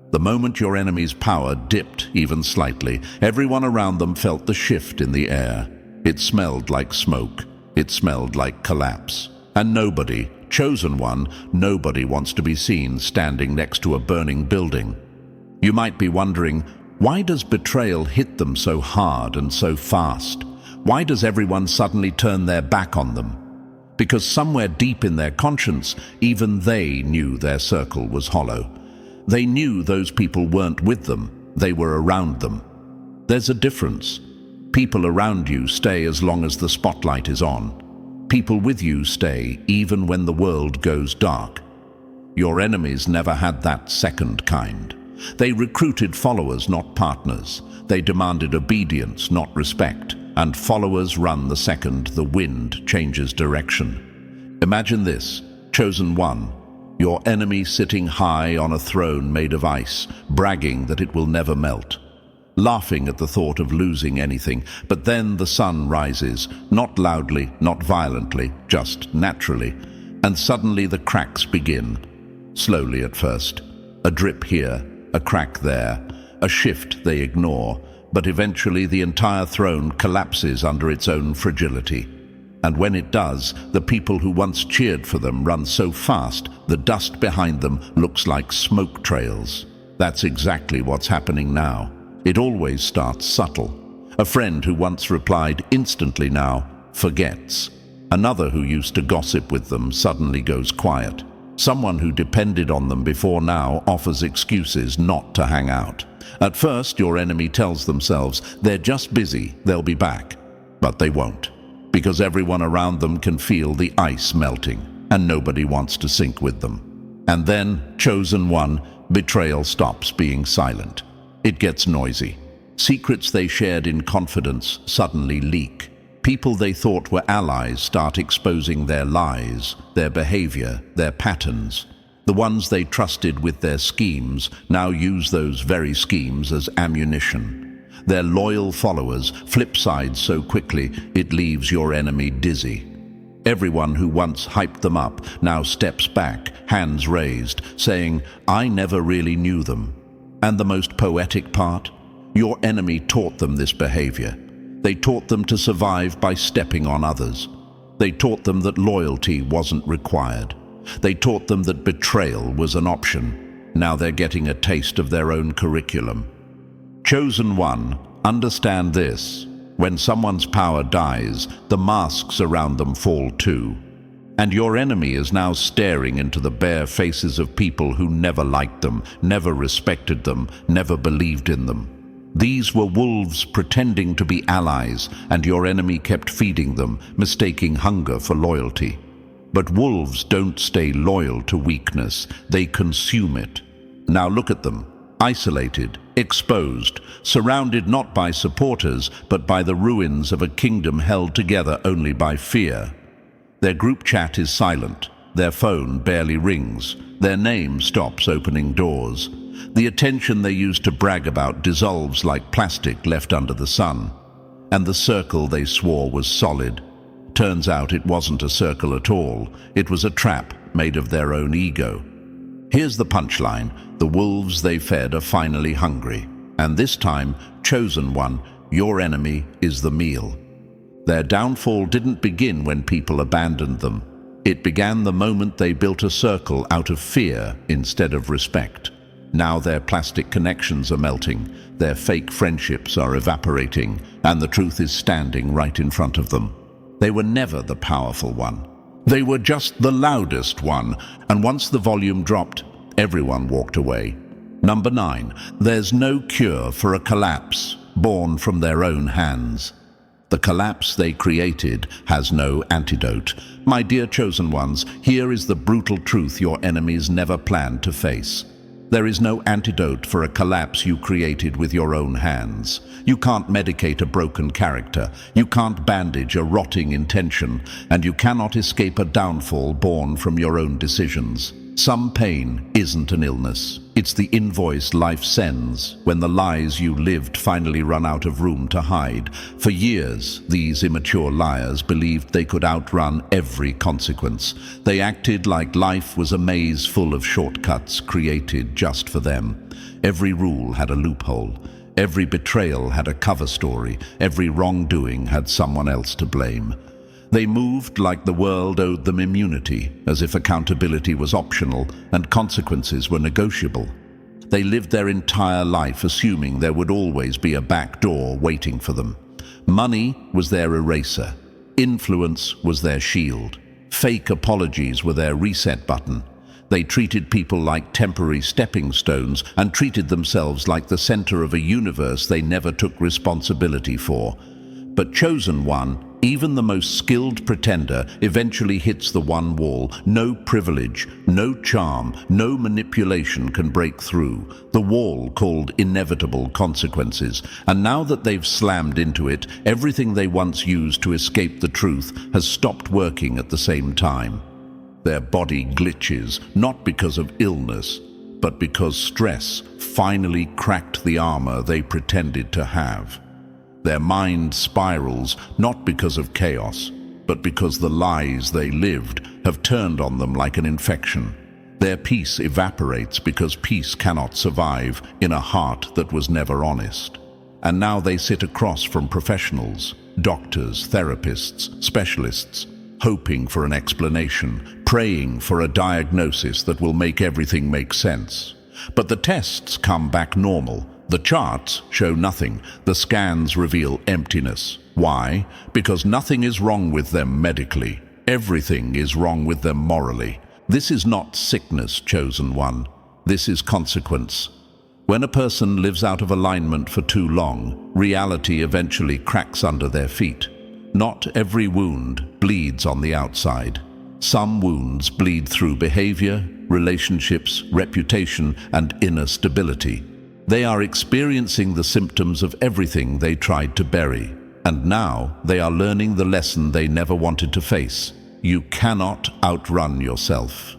The moment your enemy's power dipped even slightly, everyone around them felt the shift in the air. It smelled like smoke. It smelled like collapse. And nobody, Chosen One, nobody wants to be seen standing next to a burning building. You might be wondering, why does betrayal hit them so hard and so fast? Why does everyone suddenly turn their back on them? Because somewhere deep in their conscience, even they knew their circle was hollow. They knew those people weren't with them, they were around them. There's a difference. People around you stay as long as the spotlight is on. People with you stay even when the world goes dark. Your enemies never had that second kind. They recruited followers, not partners. They demanded obedience, not respect. And followers run the second the wind changes direction. Imagine this, Chosen One. Your enemy sitting high on a throne made of ice, bragging that it will never melt, laughing at the thought of losing anything. But then the sun rises, not loudly, not violently, just naturally, and suddenly the cracks begin. Slowly at first, a drip here, a crack there, a shift they ignore, but eventually the entire throne collapses under its own fragility. And when it does, the people who once cheered for them run so fast, the dust behind them looks like smoke trails. That's exactly what's happening now. It always starts subtle. A friend who once replied instantly now forgets. Another who used to gossip with them suddenly goes quiet. Someone who depended on them before now offers excuses not to hang out. At first, your enemy tells themselves they're just busy, they'll be back. But they won't, because everyone around them can feel the ice melting, and nobody wants to sink with them. And then, chosen one, betrayal stops being silent. It gets noisy. Secrets they shared in confidence suddenly leak. People they thought were allies start exposing their lies, their behavior, their patterns. The ones they trusted with their schemes now use those very schemes as ammunition. Their loyal followers flip sides so quickly it leaves your enemy dizzy. Everyone who once hyped them up now steps back, hands raised, saying, "I never really knew them." And the most poetic part? Your enemy taught them this behavior. They taught them to survive by stepping on others. They taught them that loyalty wasn't required. They taught them that betrayal was an option. Now they're getting a taste of their own curriculum. Chosen one, understand this. When someone's power dies, the masks around them fall too. And your enemy is now staring into the bare faces of people who never liked them, never respected them, never believed in them. These were wolves pretending to be allies, and your enemy kept feeding them, mistaking hunger for loyalty. But wolves don't stay loyal to weakness, they consume it. Now look at them, isolated, exposed, surrounded not by supporters, but by the ruins of a kingdom held together only by fear. Their group chat is silent, their phone barely rings, their name stops opening doors. The attention they used to brag about dissolves like plastic left under the sun. And the circle they swore was solid. Turns out it wasn't a circle at all. It was a trap made of their own ego. Here's the punchline. The wolves they fed are finally hungry. And this time, chosen one, your enemy is the meal. Their downfall didn't begin when people abandoned them. It began the moment they built a circle out of fear instead of respect. Now their plastic connections are melting, their fake friendships are evaporating, and the truth is standing right in front of them. They were never the powerful one. They were just the loudest one, and once the volume dropped, everyone walked away. Number 9, there's no cure for a collapse born from their own hands. The collapse they created has no antidote. My dear chosen ones, here is the brutal truth your enemies never planned to face. There is no antidote for a collapse you created with your own hands. You can't medicate a broken character, you can't bandage a rotting intention, and you cannot escape a downfall born from your own decisions. Some pain isn't an illness. It's the invoice life sends when the lies you lived finally run out of room to hide. For years, these immature liars believed they could outrun every consequence. They acted like life was a maze full of shortcuts created just for them. Every rule had a loophole. Every betrayal had a cover story. Every wrongdoing had someone else to blame. They moved like the world owed them immunity, as if accountability was optional and consequences were negotiable. They lived their entire life assuming there would always be a back door waiting for them. Money was their eraser. Influence was their shield. Fake apologies were their reset button. They treated people like temporary stepping stones and treated themselves like the center of a universe they never took responsibility for. But chosen one, even the most skilled pretender, eventually hits the one wall. No privilege, no charm, no manipulation can break through. The wall called inevitable consequences. And now that they've slammed into it, everything they once used to escape the truth has stopped working at the same time. Their body glitches, not because of illness, but because stress finally cracked the armor they pretended to have. Their mind spirals, not because of chaos, but because the lies they lived have turned on them like an infection. Their peace evaporates because peace cannot survive in a heart that was never honest. and now they sit across from professionals, doctors, therapists, specialists, hoping for an explanation, praying for a diagnosis that will make everything make sense. But the tests come back normal. The charts show nothing. The scans reveal emptiness. Why? Because nothing is wrong with them medically. Everything is wrong with them morally. This is not sickness, chosen one. This is consequence. When a person lives out of alignment for too long, reality eventually cracks under their feet. Not every wound bleeds on the outside. Some wounds bleed through behavior, relationships, reputation, and inner stability. They are experiencing the symptoms of everything they tried to bury. And now they are learning the lesson they never wanted to face. You cannot outrun yourself.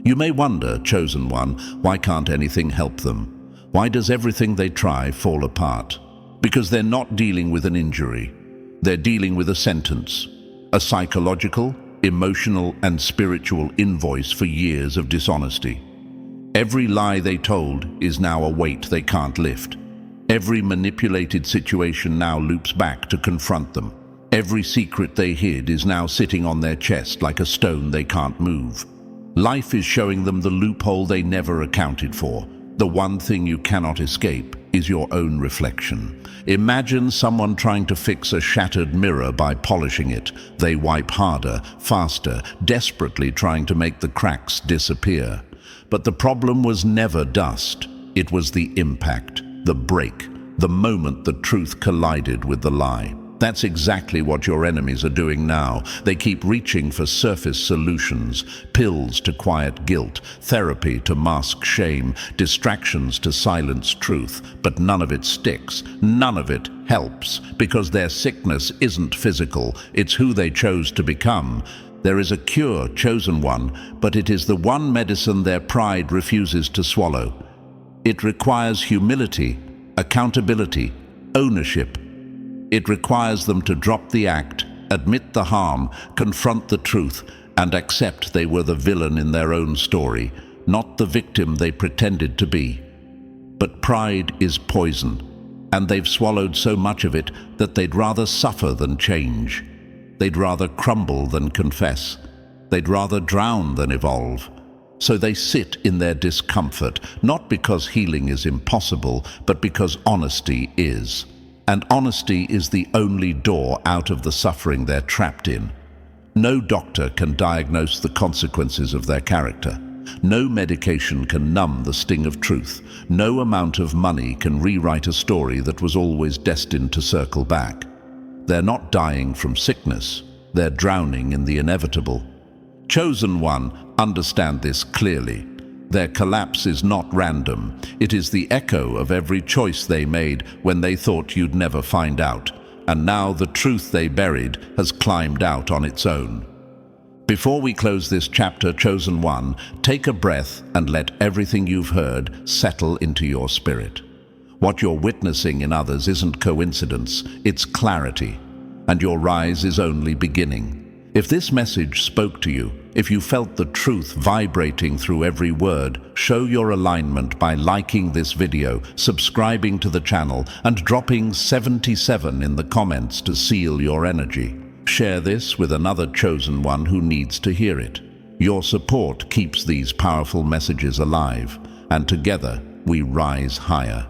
You may wonder, chosen one, why can't anything help them? Why does everything they try fall apart? Because they're not dealing with an injury. They're dealing with a sentence, a psychological, emotional, and spiritual invoice for years of dishonesty. Every lie they told is now a weight they can't lift. Every manipulated situation now loops back to confront them. Every secret they hid is now sitting on their chest like a stone they can't move. Life is showing them the loophole they never accounted for. The one thing you cannot escape is your own reflection. Imagine someone trying to fix a shattered mirror by polishing it. They wipe harder, faster, desperately trying to make the cracks disappear. But the problem was never dust. It was the impact, the break, the moment the truth collided with the lie. That's exactly what your enemies are doing now. They keep reaching for surface solutions, pills to quiet guilt, therapy to mask shame, distractions to silence truth. But none of it sticks. None of it helps, because their sickness isn't physical. It's who they chose to become. There is a cure, chosen one, but it is the one medicine their pride refuses to swallow. It requires humility, accountability, ownership. It requires them to drop the act, admit the harm, confront the truth, and accept they were the villain in their own story, not the victim they pretended to be. But pride is poison, and they've swallowed so much of it that they'd rather suffer than change. They'd rather crumble than confess. They'd rather drown than evolve. So they sit in their discomfort, not because healing is impossible, but because honesty is. And honesty is the only door out of the suffering they're trapped in. No doctor can diagnose the consequences of their character. No medication can numb the sting of truth. No amount of money can rewrite a story that was always destined to circle back. They're not dying from sickness. They're drowning in the inevitable. Chosen one, understand this clearly. Their collapse is not random. It is the echo of every choice they made when they thought you'd never find out. And now the truth they buried has climbed out on its own. Before we close this chapter, chosen one, take a breath and let everything you've heard settle into your spirit. What you're witnessing in others isn't coincidence, it's clarity. And your rise is only beginning. If this message spoke to you, if you felt the truth vibrating through every word, show your alignment by liking this video, subscribing to the channel, and dropping 77 in the comments to seal your energy. Share this with another chosen one who needs to hear it. Your support keeps these powerful messages alive, and together we rise higher.